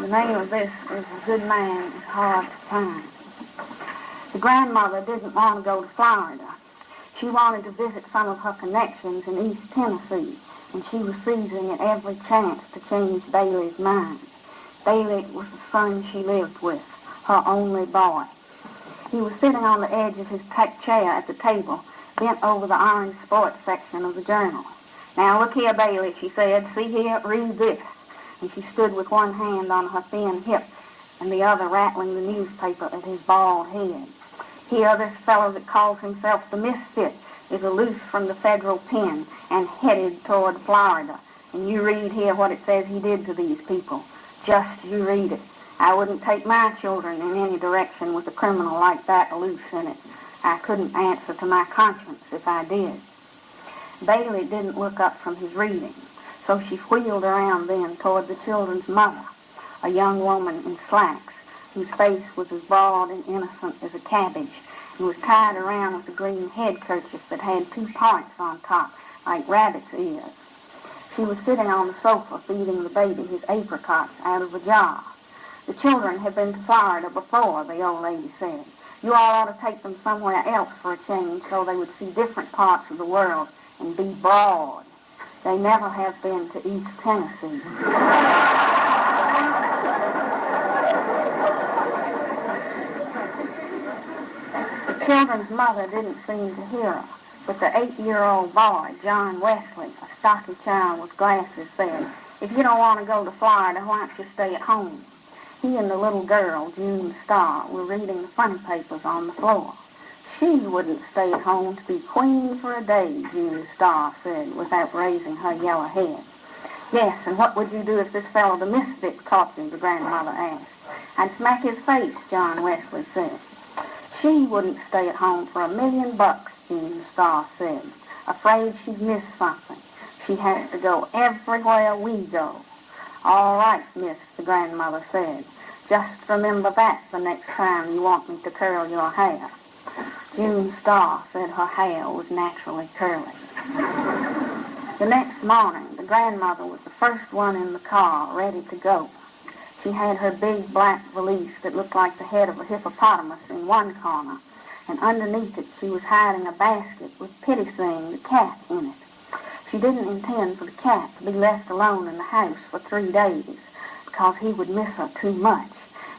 The name of this is A Good Man is Hard to Find. The grandmother didn't want to go to Florida. She wanted to visit some of her connections in East Tennessee, and she was seizing at every chance to change Bailey's mind. Bailey was the son she lived with, her only boy. He was sitting on the edge of his chair at the table, bent over the orange sports section of the journal. "Now look here, Bailey," she said. "See here, read this." And she stood with one hand on her thin hip and the other rattling the newspaper at his bald head. "Here, this fellow that calls himself the Misfit is loose from the federal pen and headed toward Florida. And you read here what it says he did to these people. Just you read it. I wouldn't take my children in any direction with a criminal like that loose in it. I couldn't answer to my conscience if I did." Bailey didn't look up from his reading, so she wheeled around then toward the children's mother, a young woman in slacks, whose face was as broad and innocent as a cabbage, and was tied around with a green head kerchief that had 2 points on top, like rabbit's ears. She was sitting on the sofa feeding the baby his apricots out of a jar. "The children have been to Florida before," the old lady said. "You all ought to take them somewhere else for a change so they would see different parts of the world and be broad. They never have been to East Tennessee." The children's mother didn't seem to hear her, but the 8-year-old boy, John Wesley, a stocky child with glasses, said, "If you don't want to go to Florida, why don't you stay at home?" He and the little girl, June Starr, were reading the funny papers on the floor. "She wouldn't stay at home to be queen for a day," June Starr said, without raising her yellow head. "Yes, and what would you do if this fellow, the Misfit, caught you?" the grandmother asked. "I'd smack his face," John Wesley said. "She wouldn't stay at home for $1,000,000, June Starr said, afraid she'd miss something. "She has to go everywhere we go." "All right, miss," the grandmother said. "Just remember that the next time you want me to curl your hair." June Starr said her hair was naturally curly. The next morning, the grandmother was the first one in the car, ready to go. She had her big black valise that looked like the head of a hippopotamus in one corner, and underneath it she was hiding a basket with Pitty Sing, the cat, in it. She didn't intend for the cat to be left alone in the house for 3 days, because he would miss her too much,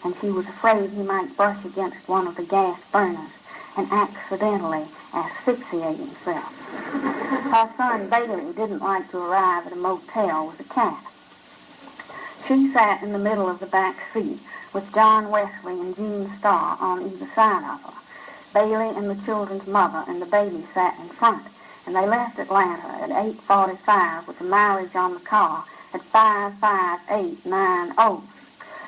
and she was afraid he might brush against one of the gas burners and accidentally asphyxiate himself. Her son Bailey didn't like to arrive at a motel with a cat. She sat in the middle of the back seat with John Wesley and June Starr on either side of her. Bailey and the children's mother and the baby sat in front, and they left Atlanta at 8:45 with the mileage on the car at 55890.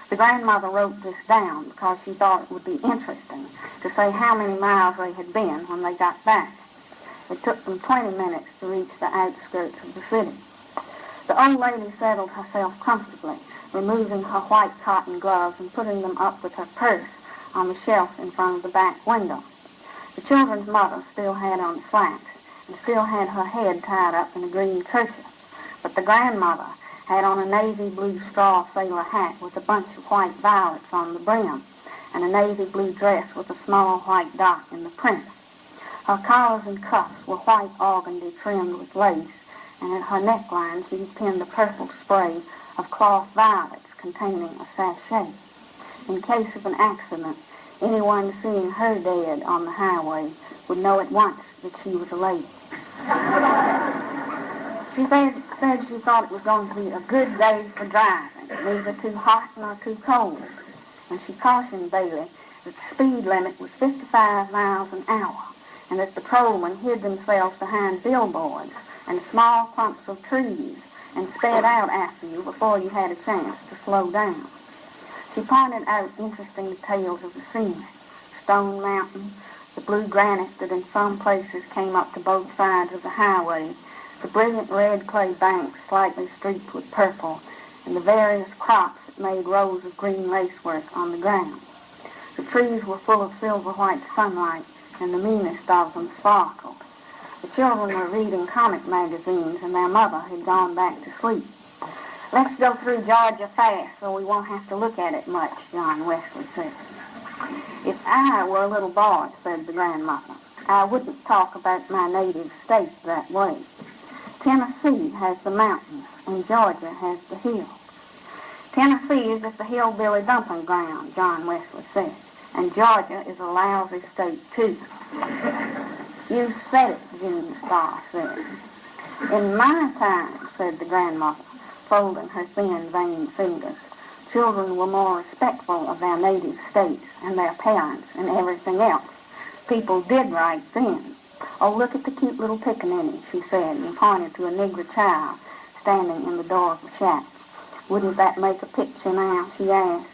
The grandmother wrote this down because she thought it would be interesting to say how many miles they had been when they got back. It took them 20 minutes to reach the outskirts of the city. The old lady settled herself comfortably, removing her white cotton gloves and putting them up with her purse on the shelf in front of the back window. The children's mother still had on slacks and still had her head tied up in a green kerchief, but the grandmother had on a navy blue straw sailor hat with a bunch of white violets on the brim and a navy blue dress with a small white dot in the print. Her collars and cuffs were white organdy trimmed with lace, and at her neckline she had pinned a purple spray of cloth violets containing a sachet. In case of an accident, anyone seeing her dead on the highway would know at once that she was a lady. She said she thought it was going to be a good day for driving, neither too hot nor too cold, and she cautioned Bailey that the speed limit was 55 miles an hour, and that patrolmen hid themselves behind billboards and small clumps of trees and sped out after you before you had a chance to slow down. She pointed out interesting details of the scenery: Stone Mountain, the blue granite that in some places came up to both sides of the highway, the brilliant red clay banks slightly streaked with purple, and the various crops that made rows of green lacework on the ground. The trees were full of silver-white sunlight, and the meanest of them sparkled. The children were reading comic magazines, and their mother had gone back to sleep. Let's go through Georgia fast so we won't have to look at it much, John Wesley said. If I were a little boy, said the grandmother, I wouldn't talk about my native state that way. Tennessee has the mountains and Georgia has the hills. Tennessee is just a hillbilly dumping ground, John Wesley said, and Georgia is a lousy state too. You said it, June Starr said. In my time, said the grandmother, folding her thin, vein fingers, children were more respectful of their native states and their parents and everything else. People did right then. Oh, look at the cute little pickaninny, she said, and pointed to a nigger child standing in the door of the shack. Wouldn't that make a picture now, she asked.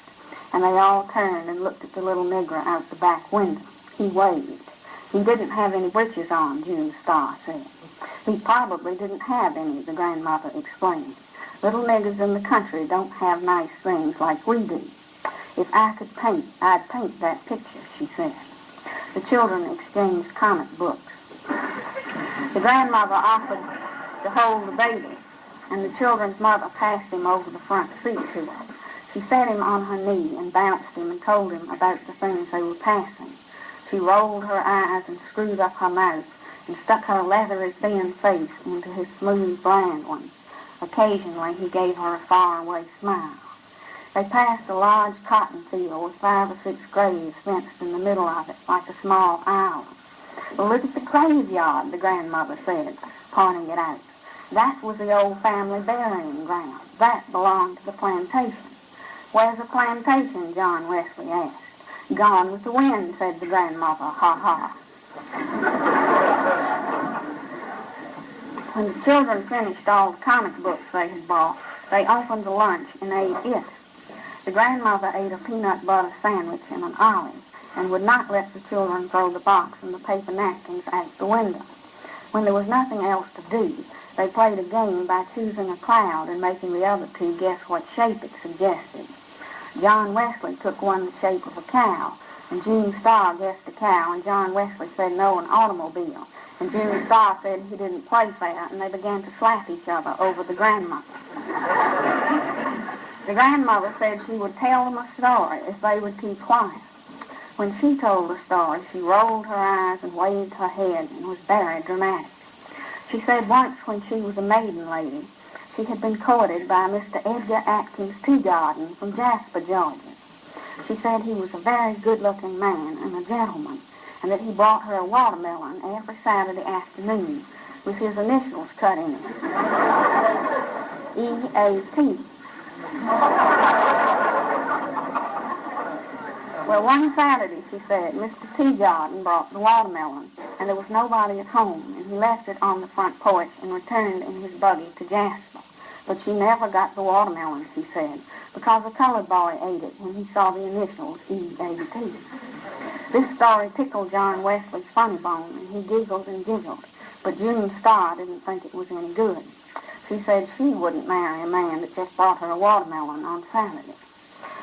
And they all turned and looked at the little nigger out the back window. He waved. He didn't have any breeches on, June Starr said. He probably didn't have any, the grandmother explained. Little niggers in the country don't have nice things like we do. If I could paint, I'd paint that picture, she said. The children exchanged comic books. The grandmother offered to hold the baby, and the children's mother passed him over the front seat to her. She set him on her knee and bounced him and told him about the things they were passing. She rolled her eyes and screwed up her mouth and stuck her leathery thin face into his smooth, bland one. Occasionally he gave her a faraway smile. They passed a large cotton field with 5 or 6 graves fenced in the middle of it like a small island. Well, look at the graveyard, the grandmother said, pointing it out. That was the old family burying ground. That belonged to the plantation. Where's the plantation? John Wesley asked. Gone with the wind, said the grandmother, ha ha. When the children finished all the comic books they had bought, they opened the lunch and ate it. The grandmother ate a peanut butter sandwich and an olive and would not let the children throw the box and the paper napkins out the window. When there was nothing else to do, they played a game by choosing a cloud and making the other two guess what shape it suggested. John Wesley took one the shape of a cow, and June Starr guessed a cow, and John Wesley said no, an automobile. And June Starr said he didn't play fair, and they began to slap each other over the grandmother. The grandmother said she would tell them a story if they would keep quiet. When she told the story, she rolled her eyes and waved her head and was very dramatic. She said once when she was a maiden lady, she had been courted by Mr. Edgar Atkins Teagarden from Jasper, Georgia. She said he was a very good-looking man and a gentleman, and that he brought her a watermelon every Saturday afternoon with his initials cut in it. E.A.T. Well, one Saturday, she said, Mr. Teagarden brought the watermelon, and there was nobody at home, and he left it on the front porch and returned in his buggy to Jasper. But she never got the watermelon, she said, because a colored boy ate it when he saw the initials E.A.T. This story tickled John Wesley's funny bone, and he giggled and giggled, but June Starr didn't think it was any good. She said she wouldn't marry a man that just brought her a watermelon on Saturday.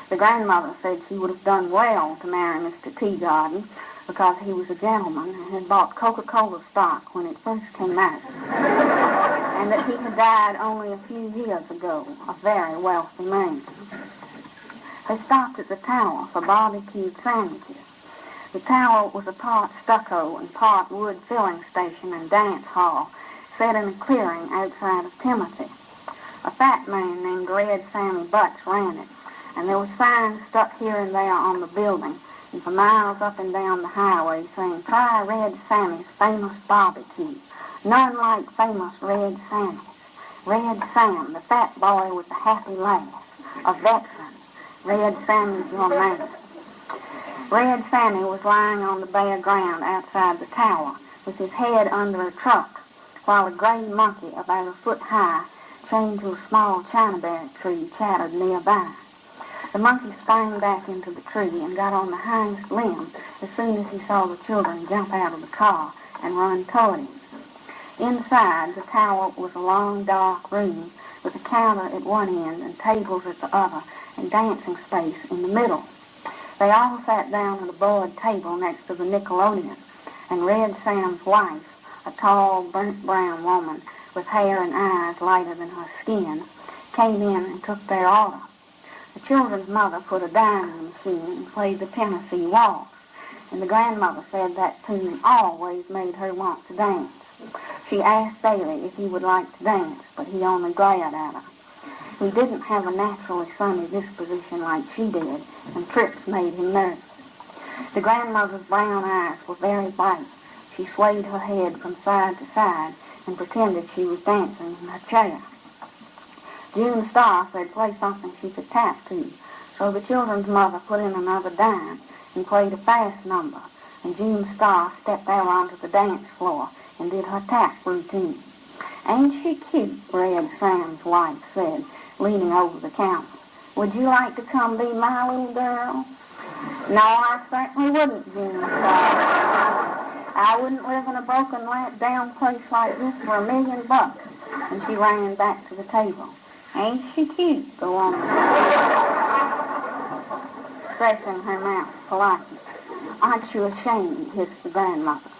The grandmother said she would have done well to marry Mr. Teagarden because he was a gentleman and had bought Coca-Cola stock when it first came out, and that he had died only a few years ago, a very wealthy man. They stopped at the tower for barbecued sandwiches. The tower was a part stucco and part wood filling station and dance hall set in a clearing outside of Timothy. A fat man named Red Sammy Butts ran it, and there were signs stuck here and there on the building and for miles up and down the highway saying, "Try Red Sammy's famous barbecue. None like famous Red Sammy's. Red Sam, the fat boy with the happy laugh. A veteran. Red Sammy's your man." Red Sammy was lying on the bare ground outside the tower with his head under a truck, while a gray monkey about a foot high, chained to a small chinaberry tree, chattered nearby. The monkey sprang back into the tree and got on the highest limb as soon as he saw the children jump out of the car and run toward him. Inside, the tower was a long, dark room with a counter at one end and tables at the other and dancing space in the middle. They all sat down at a board table next to the Nickelodeon, and Red Sam's wife, a tall, burnt brown woman with hair and eyes lighter than her skin, came in and took their order. The children's mother put a dime machine and played the Tennessee Waltz, and the grandmother said that tune always made her want to dance. She asked Bailey if he would like to dance, but he only glared at her. He didn't have a naturally sunny disposition like she did, and trips made him nervous. The grandmother's brown eyes were very bright. She swayed her head from side to side and pretended she was dancing in her chair. June Starr said play something she could tap to, so the children's mother put in another dime and played a fast number, and June Starr stepped out onto the dance floor and did her tap routine. "Ain't she cute?" Red Sam's wife said, leaning over the counter. "Would you like to come be my little girl?" "No, I certainly wouldn't," June said. "I wouldn't live in a broken, down place like this for $1,000,000. And she ran back to the table. "Ain't she cute?" the woman said, stretching her mouth politely. "Aren't you ashamed?" hissed the grandmother.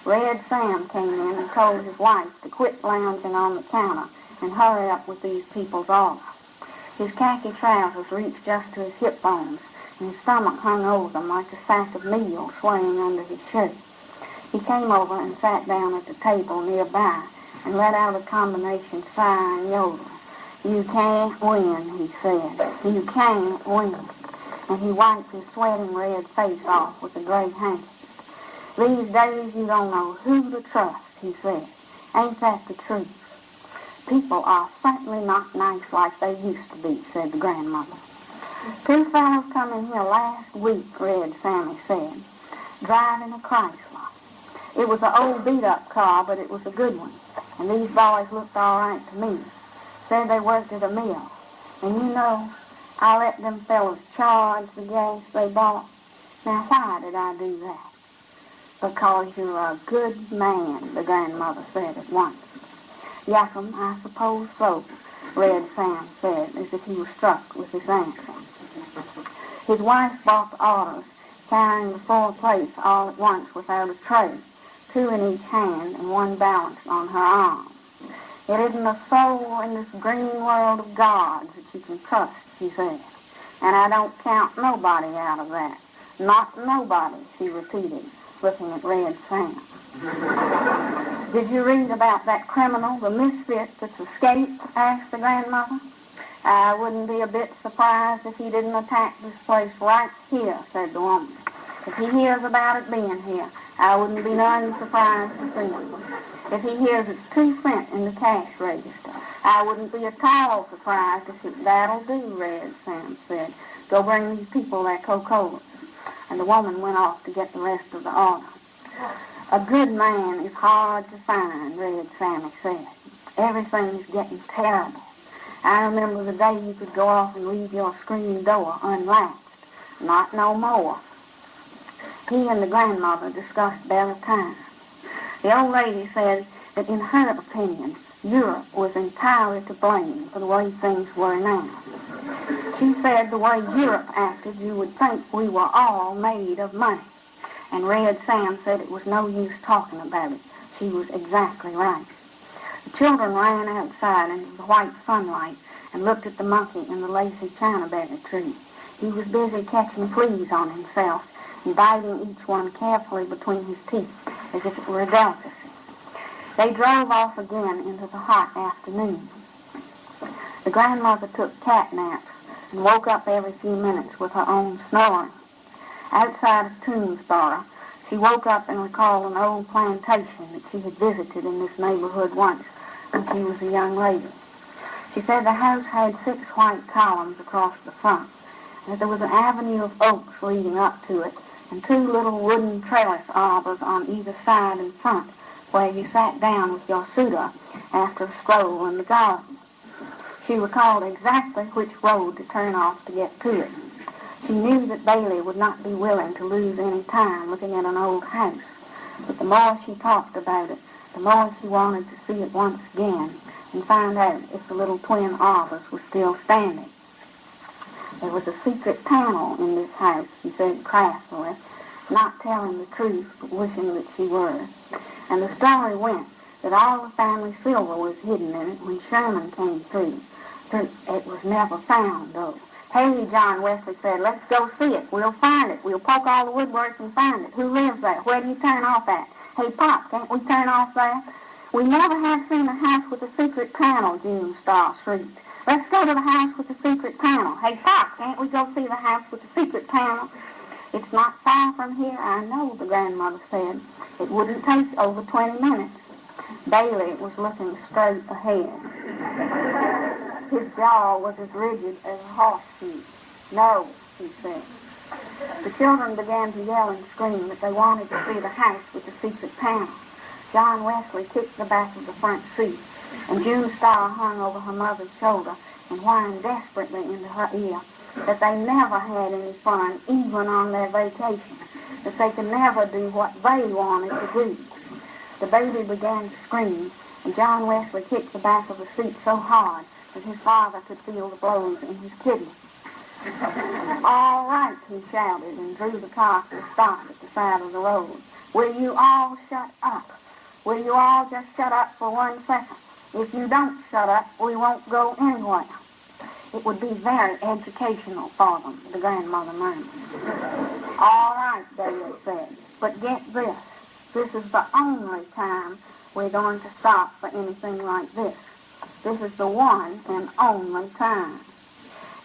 Red Sam came in and told his wife to quit lounging on the counter and hurry up with these people's order. His khaki trousers reached just to his hip bones, and his stomach hung over them like a sack of meal swaying under his shirt. He came over and sat down at the table nearby and let out a combination sigh and yodel. "You can't win," he said. "You can't win." And he wiped his sweating red face off with a gray handkerchief. "These days you don't know who to trust," he said. "Ain't that the truth?" "People are certainly not nice like they used to be," said the grandmother. "Two fellows come in here last week," Red Sammy said, "driving a Chrysler. It was an old beat-up car, but it was a good one, and these boys looked all right to me. Said they worked at a mill. And you know, I let them fellows charge the gas they bought. Now, why did I do that?" "Because you're a good man," the grandmother said at once. "Yes'm, I suppose so," Red Sam said, as if he was struck with his answer. His wife bought the orders, carrying the 4 plates all at once without a tray, 2 in each hand and 1 balanced on her arm. "It isn't a soul in this green world of God's that you can trust," she said. "And I don't count nobody out of that. Not nobody," she repeated, looking at Red Sam. "Did you read about that criminal, the misfit that's escaped?" asked the grandmother. "I wouldn't be a bit surprised if he didn't attack this place right here," said the woman. "If he hears about it being here, I wouldn't be none surprised to see him. If he hears it's 2 cents in the cash register, I wouldn't be at all surprised if it, that'll do," Red Sam said. "Go bring these people their Coca-Colas." And the woman went off to get the rest of the order. "A good man is hard to find," Red Sammy said. "Everything's getting terrible. I remember the day you could go off and leave your screen door unlatched. Not no more." He and the grandmother discussed better times. The old lady said that in her opinion, Europe was entirely to blame for the way things were now. She said the way Europe acted, you would think we were all made of money. And Red Sam said it was no use talking about it. She was exactly right. The children ran outside into the white sunlight and looked at the monkey in the lazy chinaberry tree. He was busy catching fleas on himself and biting each one carefully between his teeth as if it were a delicacy. They drove off again into the hot afternoon. The grandmother took cat naps and woke up every few minutes with her own snoring. Outside of Toomsboro, she woke up and recalled an old plantation that she had visited in this neighborhood once when she was a young lady. She said the house had 6 white columns across the front, and that there was an avenue of oaks leading up to it, and 2 little wooden trellis arbors on either side and front, where you sat down with your suitor after a stroll in the garden. She recalled exactly which road to turn off to get to it. She knew that Bailey would not be willing to lose any time looking at an old house, but the more she talked about it, the more she wanted to see it once again and find out if the little twin arbors were still standing. There was a secret panel in this house, she said craftily, not telling the truth but wishing that she were. And the story went that all the family silver was hidden in it when Sherman came through, It was never found, though. Hey, John Wesley said, let's go see it. We'll find it. We'll poke all the woodwork and find it. Who lives there? Where do you turn off at? Hey, Pop, can't we turn off there? We never have seen a house with a secret panel, June Star shrieked. Let's go to the house with the secret panel. Hey, Pop, can't we go see the house with the secret panel? It's not far from here, I know, the grandmother said. It wouldn't take over 20 minutes. Bailey was looking straight ahead. His jaw was as rigid as a horseshoe. No, he said. The children began to yell and scream that they wanted to see the house with the secret panel. John Wesley kicked the back of the front seat, and June Star hung over her mother's shoulder and whined desperately into her ear that they never had any fun, even on their vacation, that they could never do what they wanted to do. The baby began to scream, and John Wesley kicked the back of the seat so hard that his father could feel the blows in his kidney. All right, he shouted, and drew the car to a stop at the side of the road. Will you all shut up? Will you all just shut up for 1 second? If you don't shut up, we won't go anywhere. It would be very educational for them, the grandmother murmured. All right, Bailey said, but get this. This is the only time we're going to stop for anything like this. This is the one and only time.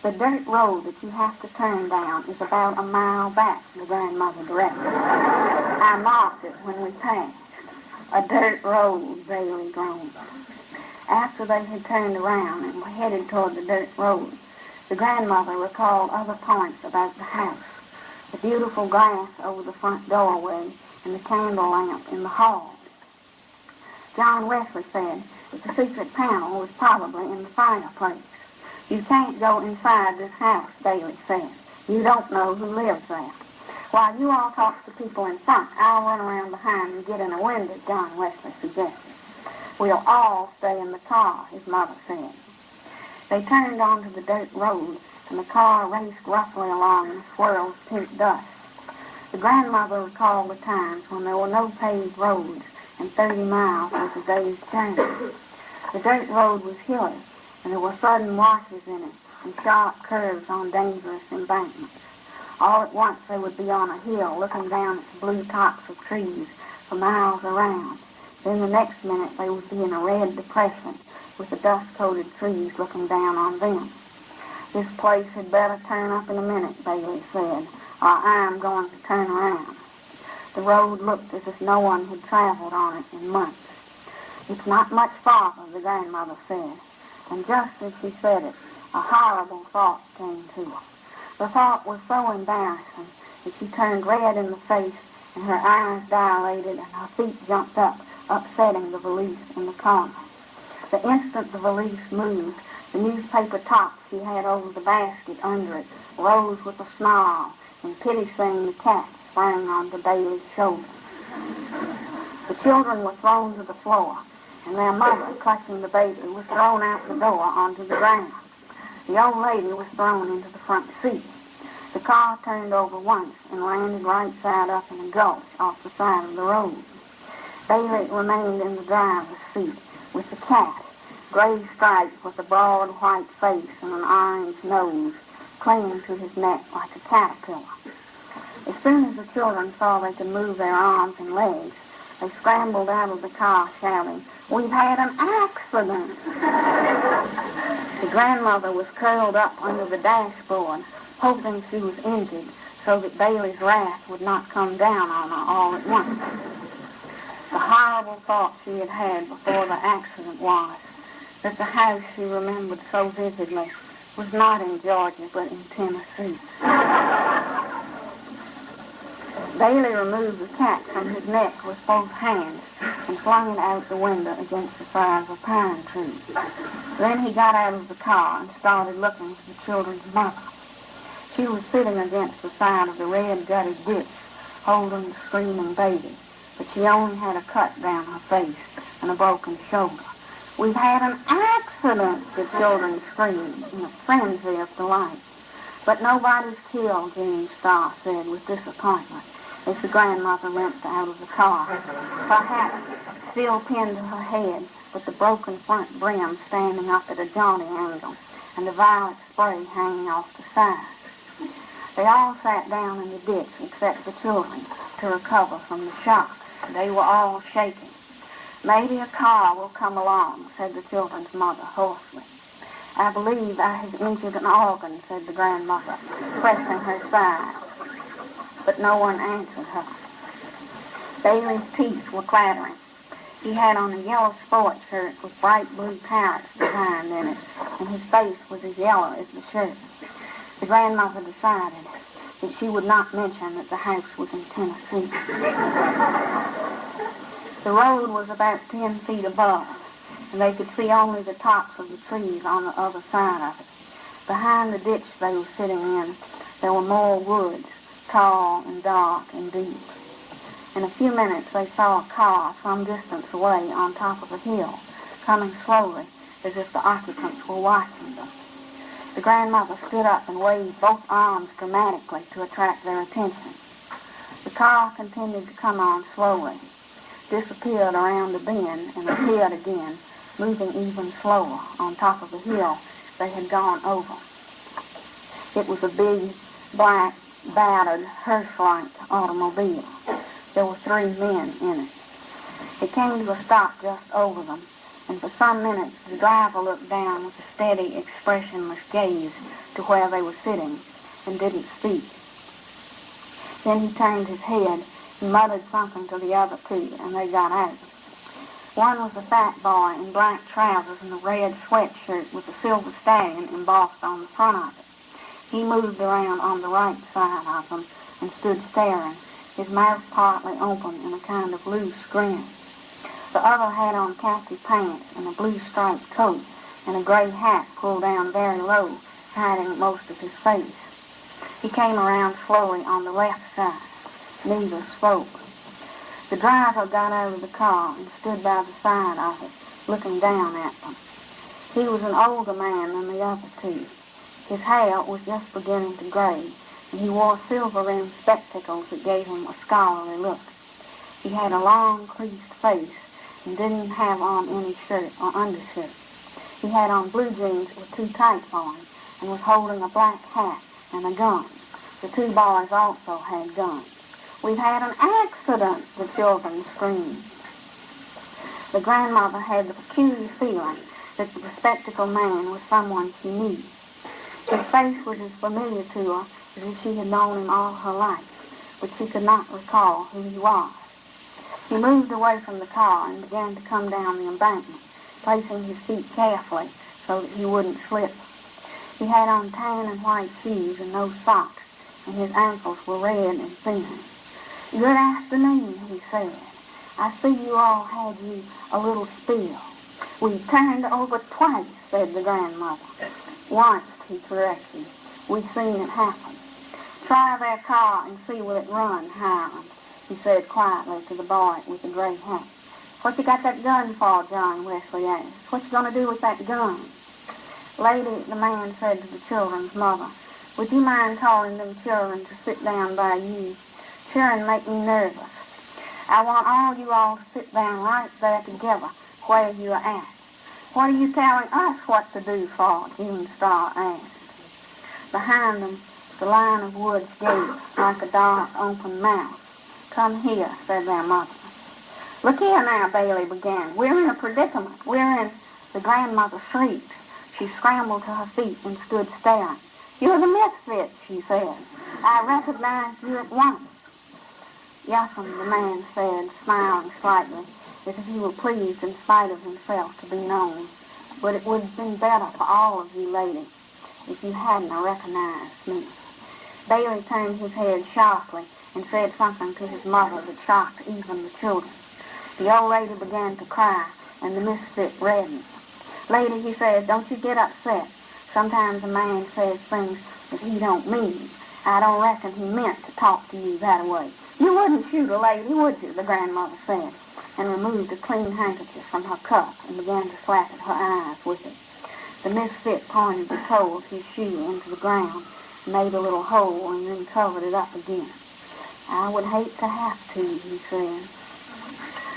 The dirt road that you have to turn down is about a mile back, the grandmother directed. I marked it when we passed. A dirt road, Bailey groaned. After they had turned around and were headed toward the dirt road, the grandmother recalled other points about the house. The beautiful glass over the front doorway and the candle lamp in the hall. John Wesley said that the secret panel was probably in the fireplace. You can't go inside this house, Bailey said. You don't know who lives there. While you all talk to people in front, I'll run around behind and get in a window, John Wesley suggested. We'll all stay in the car, his mother said. They turned onto the dirt road, and the car raced roughly along in a swirl of pink dust. The grandmother recalled the times when there were no paved roads, and 30 miles was a day's journey. The dirt road was hilly, and there were sudden washes in it, and sharp curves on dangerous embankments. All at once they would be on a hill looking down at the blue tops of trees for miles around. Then the next minute they would be in a red depression with the dust-coated trees looking down on them. This place had better turn up in a minute, Bailey said, or I'm going to turn around. The road looked as if no one had traveled on it in months. It's not much farther, the grandmother said, and just as she said it, a horrible thought came to her. The thought was so embarrassing that she turned red in the face and her eyes dilated and her feet jumped up, upsetting the valise in the corner. The instant the valise moved, the newspaper top she had over the basket under it rose with a snarl, and Pitty Sing the cat sprang onto Bailey's shoulder. The children were thrown to the floor, and their mother, clutching the baby, was thrown out the door onto the ground. The old lady was thrown into the front seat. The car turned over once and landed right side up in a gulch off the side of the road. Bailey remained in the driver's seat with the cat, gray striped with a broad white face and an orange nose, clinging to his neck like a caterpillar. As soon as the children saw they could move their arms and legs, they scrambled out of the car shouting, "We've had an accident!" The grandmother was curled up under the dashboard, hoping she was injured so that Bailey's wrath would not come down on her all at once. The horrible thought she had had before the accident was that the house she remembered so vividly was not in Georgia but in Tennessee. Bailey removed the cat from his neck with both hands and flung it out the window against the side of a pine tree. Then he got out of the car and started looking for the children's mother. She was sitting against the side of the red gutted ditch, holding the screaming baby, but she only had a cut down her face and a broken shoulder. "We've had an accident," the children screamed in a frenzy of delight. "But nobody's killed," June Star said with disappointment as the grandmother limped out of the car, her hat still pinned to her head with the broken front brim standing up at a jaunty angle and the violet spray hanging off the side. They all sat down in the ditch except the children to recover from the shock. They were all shaking. "Maybe a car will come along," said the children's mother hoarsely. "I believe I have injured an organ," said the grandmother, pressing her side. But no one answered her. Bailey's teeth were clattering. He had on a yellow sport shirt with bright blue parrots behind in it, and his face was as yellow as the shirt. The grandmother decided that she would not mention that the house was in Tennessee. The road was about 10 feet above, and they could see only the tops of the trees on the other side of it. Behind the ditch they were sitting in, there were more woods, tall and dark and deep. In a few minutes they saw a car some distance away on top of a hill, coming slowly as if the occupants were watching them. The grandmother stood up and waved both arms dramatically to attract their attention. The car continued to come on slowly, disappeared around a bend, and appeared again, moving even slower on top of the hill they had gone over. It was a big, black, battered, hearse-like automobile. There were 3 men in it. It came to a stop just over them, and for some minutes the driver looked down with a steady, expressionless gaze to where they were sitting and didn't speak. Then he turned his head and muttered something to the other 2, and they got out. One was a fat boy in black trousers and a red sweatshirt with a silver stallion embossed on the front of it. He moved around on the right side of them and stood staring, his mouth partly open in a kind of loose grin. The other had on khaki pants and a blue striped coat and a gray hat pulled down very low, hiding most of his face. He came around slowly on the left side. Neither spoke. The driver got out of the car and stood by the side of it, looking down at them. He was an older man than the other 2. His hair was just beginning to gray, and he wore silver-rimmed spectacles that gave him a scholarly look. He had a long, creased face and didn't have on any shirt or undershirt. He had on blue jeans that were too tight for him and was holding a black hat and a gun. The 2 boys also had guns. "We've had an accident," the children screamed. The grandmother had the peculiar feeling that the spectacled man was someone she knew. His face was as familiar to her as if she had known him all her life, but she could not recall who he was. He moved away from the car and began to come down the embankment, placing his feet carefully so that he wouldn't slip. He had on tan and white shoes and no socks, and his ankles were red and thin. "Good afternoon," he said. "I see you all had you a little spill." "We turned over twice," said the grandmother. "Once," he corrected. "We've seen it happen." "Try their car and see will it run, Hiram," he said quietly to the boy with the gray hat. "What you got that gun for?" John Wesley asked. "What you going to do with that gun?" "Lady," the man said to the children's mother, "would you mind calling them children to sit down by you? Children make me nervous. I want all you all to sit down right there together where you are at." "What are you telling us what to do for?" June Starr asked. Behind them, the line of woods gaped like a dark, open mouth. "Come here," said their mother. "Look here now," Bailey began. "We're in a predicament. We're in—" The grandmother shrieked. She scrambled to her feet and stood staring. "You're the misfit," she said. "I recognized you at once." "Yes'm," the man said, smiling slightly, as if he were pleased in spite of himself to be known. "But it would have been better for all of you, lady, if you hadn't recognized me." Bailey turned his head sharply and said something to his mother that shocked even the children. The old lady began to cry, and the misfit reddened. "Lady," he said, "don't you get upset. Sometimes a man says things that he don't mean. I don't reckon he meant to talk to you that way." "You wouldn't shoot a lady, would you?" the grandmother said, and removed a clean handkerchief from her cuff and began to slap at her eyes with it. The misfit pointed the toe of his shoe into the ground, made a little hole, and then covered it up again. "I would hate to have to," he said.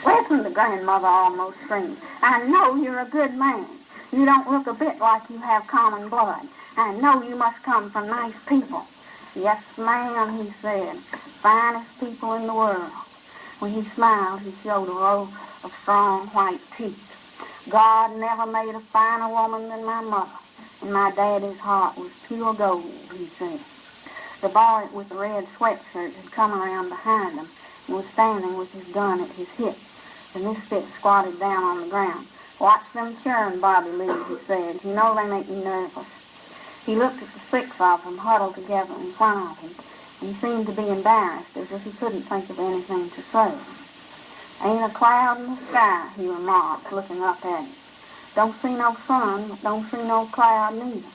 "We're Listen, the grandmother almost screamed. I know you're a good man. You don't look a bit like you have common blood. I know you must come from nice people. Yes, ma'am, he said. Finest people in the world. When he smiled, he showed a row of strong white teeth. God never made a finer woman than my mother, and my daddy's heart was pure gold, he said. The boy with the red sweatshirt had come around behind him and was standing with his gun at his hip. The misfit squatted down on the ground. Watch them churn, Bobby Lee, he said. You know they make me nervous. He looked at the 6 of them huddled together in front of him, and he seemed to be embarrassed, as if he couldn't think of anything to say. Ain't a cloud in the sky, he remarked, looking up at him. Don't see no sun, but don't see no cloud neither.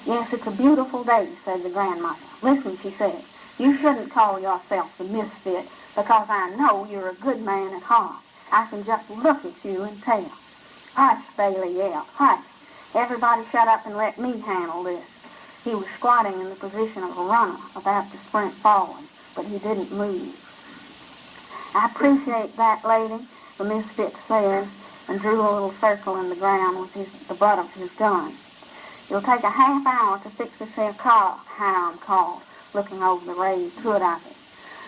Yes, it's a beautiful day, said the grandmother. Listen, she said, you shouldn't call yourself the misfit, because I know you're a good man at heart. I can just look at you and tell. Hush, Bailey yelled, hush. Everybody shut up and let me handle this. He was squatting in the position of a runner, about to sprint forward, but he didn't move. I appreciate that, lady, the misfit said, and drew a little circle in the ground with the butt of his gun. It'll take a half hour to fix this here car, Hiram called, looking over the raised hood of it.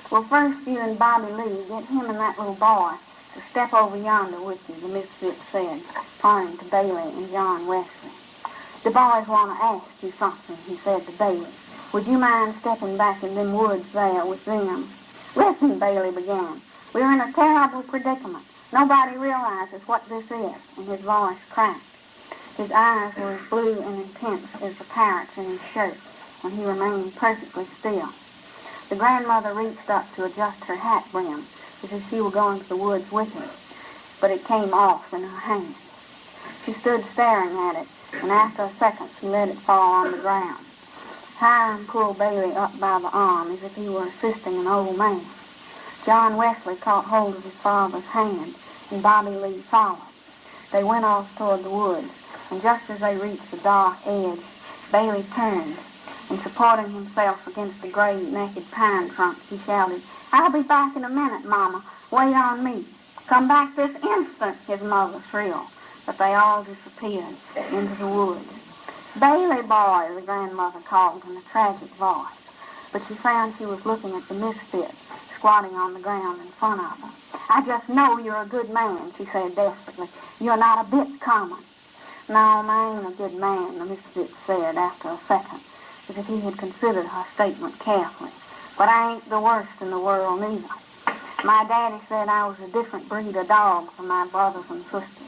Well, first you and Bobby Lee, get him and that little boy to step over yonder with you, the misfit said, pointing to Bailey and John Wesley. The boys want to ask you something, he said to Bailey. Would you mind stepping back in them woods there with them? Listen, Bailey began. We're in a terrible predicament. Nobody realizes what this is, and his voice cracked. His eyes were as blue and intense as the parrot's in his shirt, and he remained perfectly still. The grandmother reached up to adjust her hat brim, as if she were going to the woods with him, but it came off in her hand. She stood staring at it, and after a second she let it fall on the ground. Hiram pulled Bailey up by the arm as if he were assisting an old man. John Wesley caught hold of his father's hand, and Bobby Lee followed. They went off toward the woods, and just as they reached the dark edge, Bailey turned, and supporting himself against the gray, naked pine trunk, he shouted, I'll be back in a minute, Mama. Wait on me. Come back this instant, his mother shrilled. But they all disappeared into the woods. Bailey boy, the grandmother called in a tragic voice, but she found she was looking at the misfit squatting on the ground in front of her. I just know you're a good man, she said desperately. You're not a bit common. No, I ain't a good man, the misfit said after a second, as if he had considered her statement carefully. But I ain't the worst in the world neither. My daddy said I was a different breed of dog from my brothers and sisters.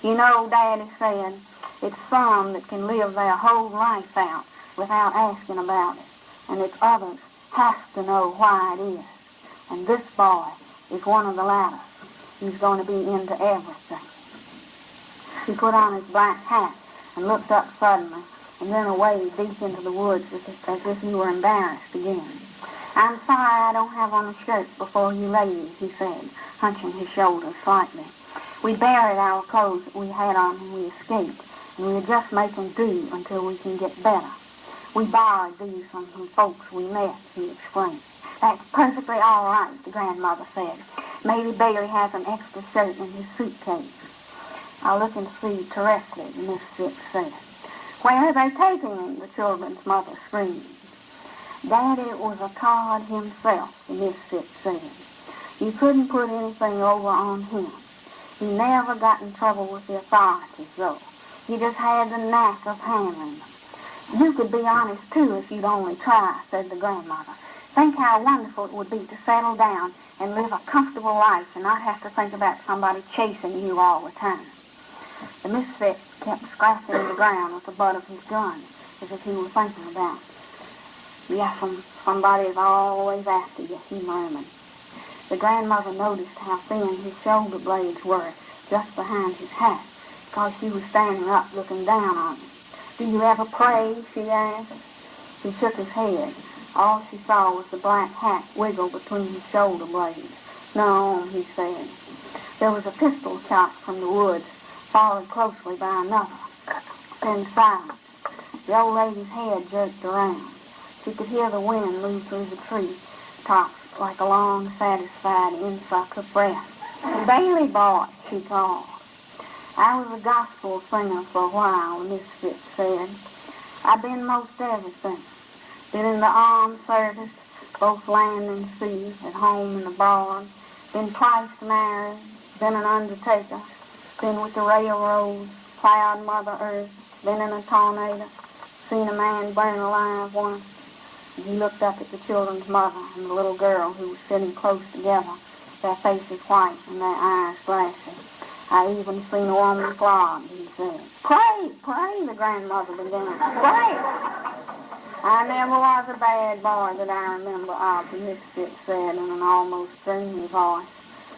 You know, Daddy said, it's some that can live their whole life out without asking about it, and it's others has to know why it is. And this boy is one of the latter. He's going to be into everything. He put on his black hat and looked up suddenly, and then away deep into the woods as if he were embarrassed again. I'm sorry I don't have on a shirt before you ladies, he said, hunching his shoulders slightly. We buried our clothes that we had on when we escaped, and we are just making do until we can get better. We borrowed these from some folks we met, he explained. That's perfectly all right, the grandmother said. Maybe Bailey has an extra shirt in his suitcase. I'll look and see directly, the misfit said. Where are they taking him? The children's mother screamed. Daddy was a card himself, the misfit said. You couldn't put anything over on him. He never got in trouble with the authorities, though. He just had the knack of handling them. You could be honest, too, if you'd only try, said the grandmother. Think how wonderful it would be to settle down and live a comfortable life and not have to think about somebody chasing you all the time. The misfit kept scratching the ground with the butt of his gun, as if he were thinking about it. Yes, somebody is always after you, he murmured. The grandmother noticed how thin his shoulder blades were just behind his hat, because she was standing up looking down on him. Do you ever pray? She asked. He shook his head. All she saw was the black hat wiggle between his shoulder blades. No, he said. There was a pistol shot from the woods, followed closely by another. Then silence. The old lady's head jerked around. She could hear the wind move through the tree tops like a long, satisfied insuck of breath. Bailey Boy, she called. I was a gospel singer for a while, the misfit said. I've been most everything. Been in the armed service, both land and sea, at home and abroad. Been twice married, been an undertaker. Been with the railroads, plowed Mother Earth. Been in a tornado, seen a man burn alive once. And he looked up at the children's mother and the little girl who was sitting close together, their faces white and their eyes flashing. I even seen a woman flogged, he said. Pray, pray, the grandmother began. Pray. I never was a bad boy that I remember of, the misfit said in an almost dreamy voice.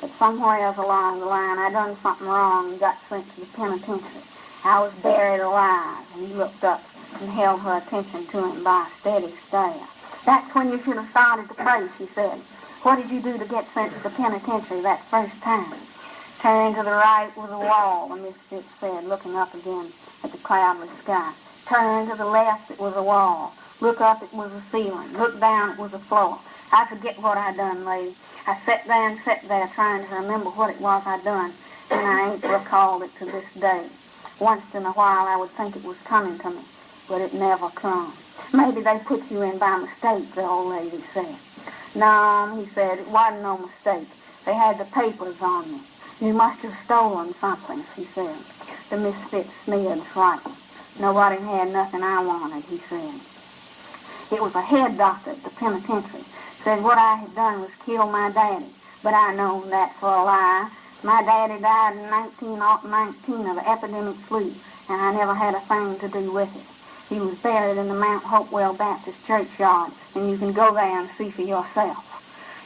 But somewhere along the line I done something wrong and got sent to the penitentiary. I was buried alive, and he looked up and held her attention to him by a steady stare. That's when you should have started to pray, she said. What did you do to get sent to the penitentiary that first time? Turn to the right was a wall, the misfit said, looking up again at the cloudless sky. Turn to the left, it was a wall. Look up, it was a ceiling. Look down, it was a floor. I forget what I done, lady. I sat there trying to remember what it was I done, and I ain't recalled it to this day. Once in a while I would think it was coming to me, but it never come. Maybe they put you in by mistake, the old lady said. No, he said, it wasn't no mistake. They had the papers on me. You must have stolen something, she said. The misfit sneered slightly. Nobody had nothing I wanted, he said. It was a head doctor at the penitentiary. Said what I had done was kill my daddy, but I known that for a lie. My daddy died in 1919 of epidemic flu, and I never had a thing to do with it. He was buried in the Mount Hopewell Baptist churchyard, and you can go there and see for yourself.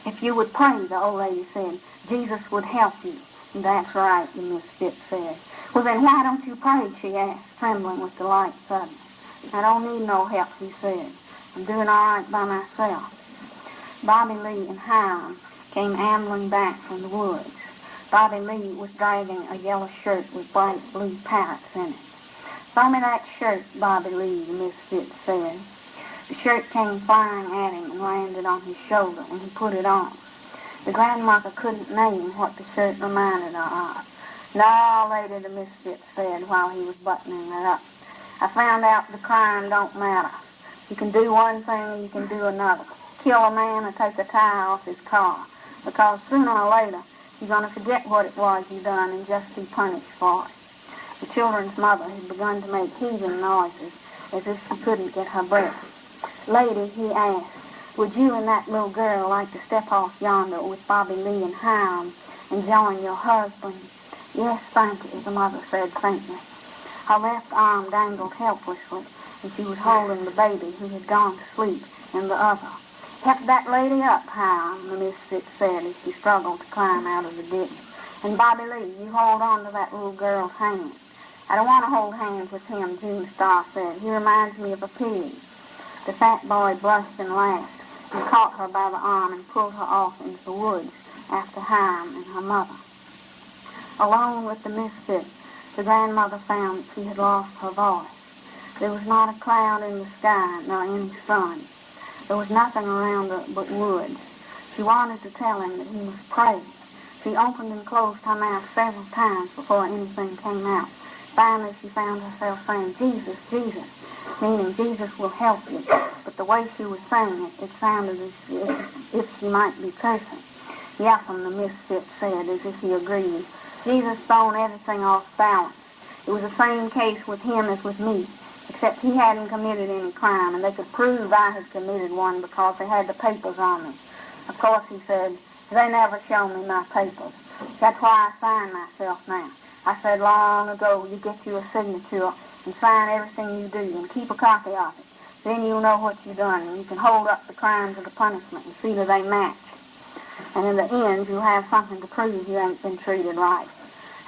If you would pray, the old lady said, Jesus would help you. That's right, the misfit said. Well, then why don't you pray, she asked, trembling with delight suddenly. I don't need no help, he said. I'm doing all right by myself. Bobby Lee and Hiram came ambling back from the woods. Bobby Lee was dragging a yellow shirt with bright blue parrots in it. Throw me that shirt, Bobby Lee, the misfit said. The shirt came flying at him and landed on his shoulder, and he put it on. The grandmother couldn't name what the shirt reminded her of. No, lady, the misfit said while he was buttoning it up. I found out the crime don't matter. You can do one thing and you can do another. Kill a man or take a tire off his car. Because sooner or later, you're going to forget what it was you done and just be punished for it. The children's mother had begun to make heaving noises as if she couldn't get her breath. Lady, he asked, would you and that little girl like to step off yonder with Bobby Lee and Hiram and join your husband? Yes, thank you, the mother said faintly. Her left arm dangled helplessly, and she was holding the baby who had gone to sleep in the other. Help that lady up, Hiram, the misfit said as she struggled to climb out of the ditch. And Bobby Lee, you hold on to that little girl's hand. I don't want to hold hands with him, June Starr said. He reminds me of a pig. The fat boy blushed and laughed and caught her by the arm and pulled her off into the woods after Hiram and her mother. Alone with the misfit, the grandmother found that she had lost her voice. There was not a cloud in the sky, nor any sun. There was nothing around her but woods. She wanted to tell him that he must pray. She opened and closed her mouth several times before anything came out. Finally, she found herself saying, Jesus, Jesus, meaning Jesus will help you. But the way she was saying it, it sounded as if she might be cursing. Yes'm, the misfit said, as if he agreed. Jesus thrown everything off balance. It was the same case with him as with me, except he hadn't committed any crime, and they could prove I had committed one because they had the papers on me. Of course, he said, they never show me my papers. That's why I sign myself now. I said long ago, you get you a signature and sign everything you do and keep a copy of it. Then you'll know what you've done, and you can hold up the crime to the punishment and see that they match. And in the end, you'll have something to prove you ain't been treated right.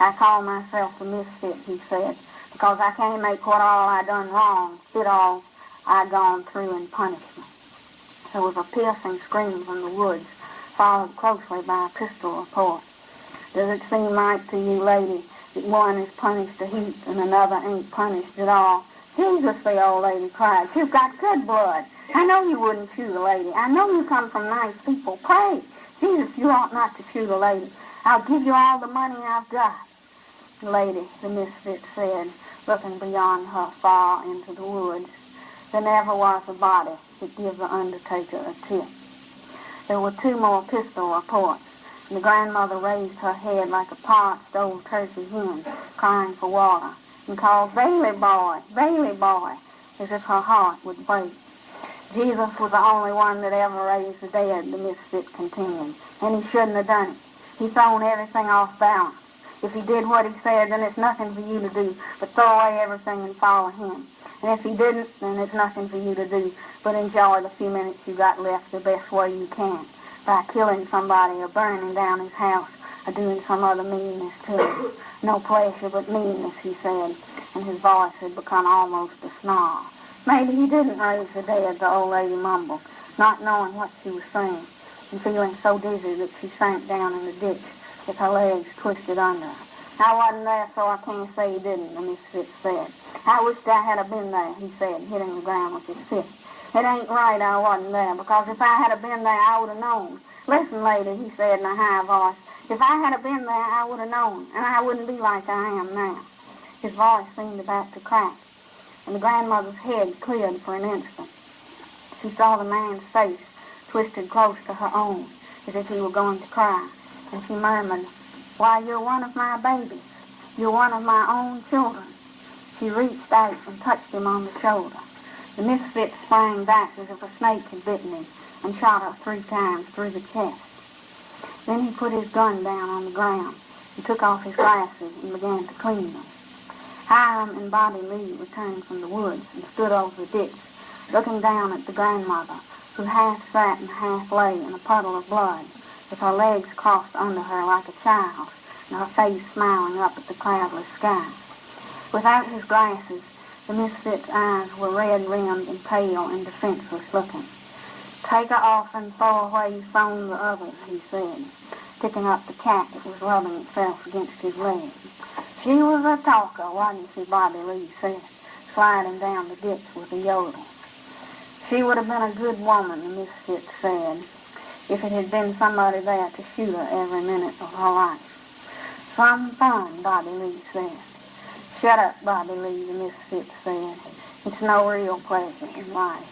I call myself the misfit, he said, because I can't make what all I done wrong fit all I gone through in punishment. There was a piercing scream from the woods, followed closely by a pistol report. Does it seem right to you, lady, that one is punished a heap and another ain't punished at all? Jesus, the old lady cried, you've got good blood. I know you wouldn't shoot a lady. I know you come from nice people. Pray. Jesus, you ought not to shoot a lady. I'll give you all the money I've got. Lady, the misfit said, looking beyond her far into the woods, there never was a body that give the undertaker a tip. There were 2 more pistol reports, and the grandmother raised her head like a parched old turkey hen crying for water, and called, Bailey boy, as if her heart would break. Jesus was the only one that ever raised the dead, the misfit continued, and he shouldn't have done it. He's thrown everything off balance. If he did what he said, then it's nothing for you to do but throw away everything and follow him. And if he didn't, then it's nothing for you to do but enjoy the few minutes you got left the best way you can, by killing somebody or burning down his house or doing some other meanness to him. No pleasure but meanness, he said, and his voice had become almost a snarl. Maybe he didn't raise the dead, the old lady mumbled, not knowing what she was saying, and feeling so dizzy that she sank down in the ditch with her legs twisted under her. I wasn't there, so I can't say he didn't, the misfit said. I wished I had been there, he said, hitting the ground with his fist. It ain't right I wasn't there, because if I had been there, I would have known. Listen, lady, he said in a high voice, if I had been there, I would have known, and I wouldn't be like I am now. His voice seemed about to crack, and the grandmother's head cleared for an instant. She saw the man's face twisted close to her own, as if he were going to cry, and she murmured, Why, you're one of my babies. You're one of my own children. She reached out and touched him on the shoulder. The misfit sprang back as if a snake had bitten him and shot her 3 times through the chest. Then he put his gun down on the ground and took off his glasses and began to clean them. Hiram and Bobby Lee returned from the woods and stood over the ditch, looking down at the grandmother, who half sat and half lay in a puddle of blood, with her legs crossed under her like a child's, and her face smiling up at the cloudless sky. Without his glasses, the misfit's eyes were red-rimmed and pale and defenseless looking. Take her off and throw where you thrown the others, he said, picking up the cat that was rubbing itself against his leg. She was a talker, wasn't she, Bobby Lee said, sliding down the ditch with a yodel. She would have been a good woman, the misfit said, if it had been somebody there to shoot her every minute of her life. Some fun, Bobby Lee said. Shut up, Bobby Lee, the misfit said. It's no real pleasure in life.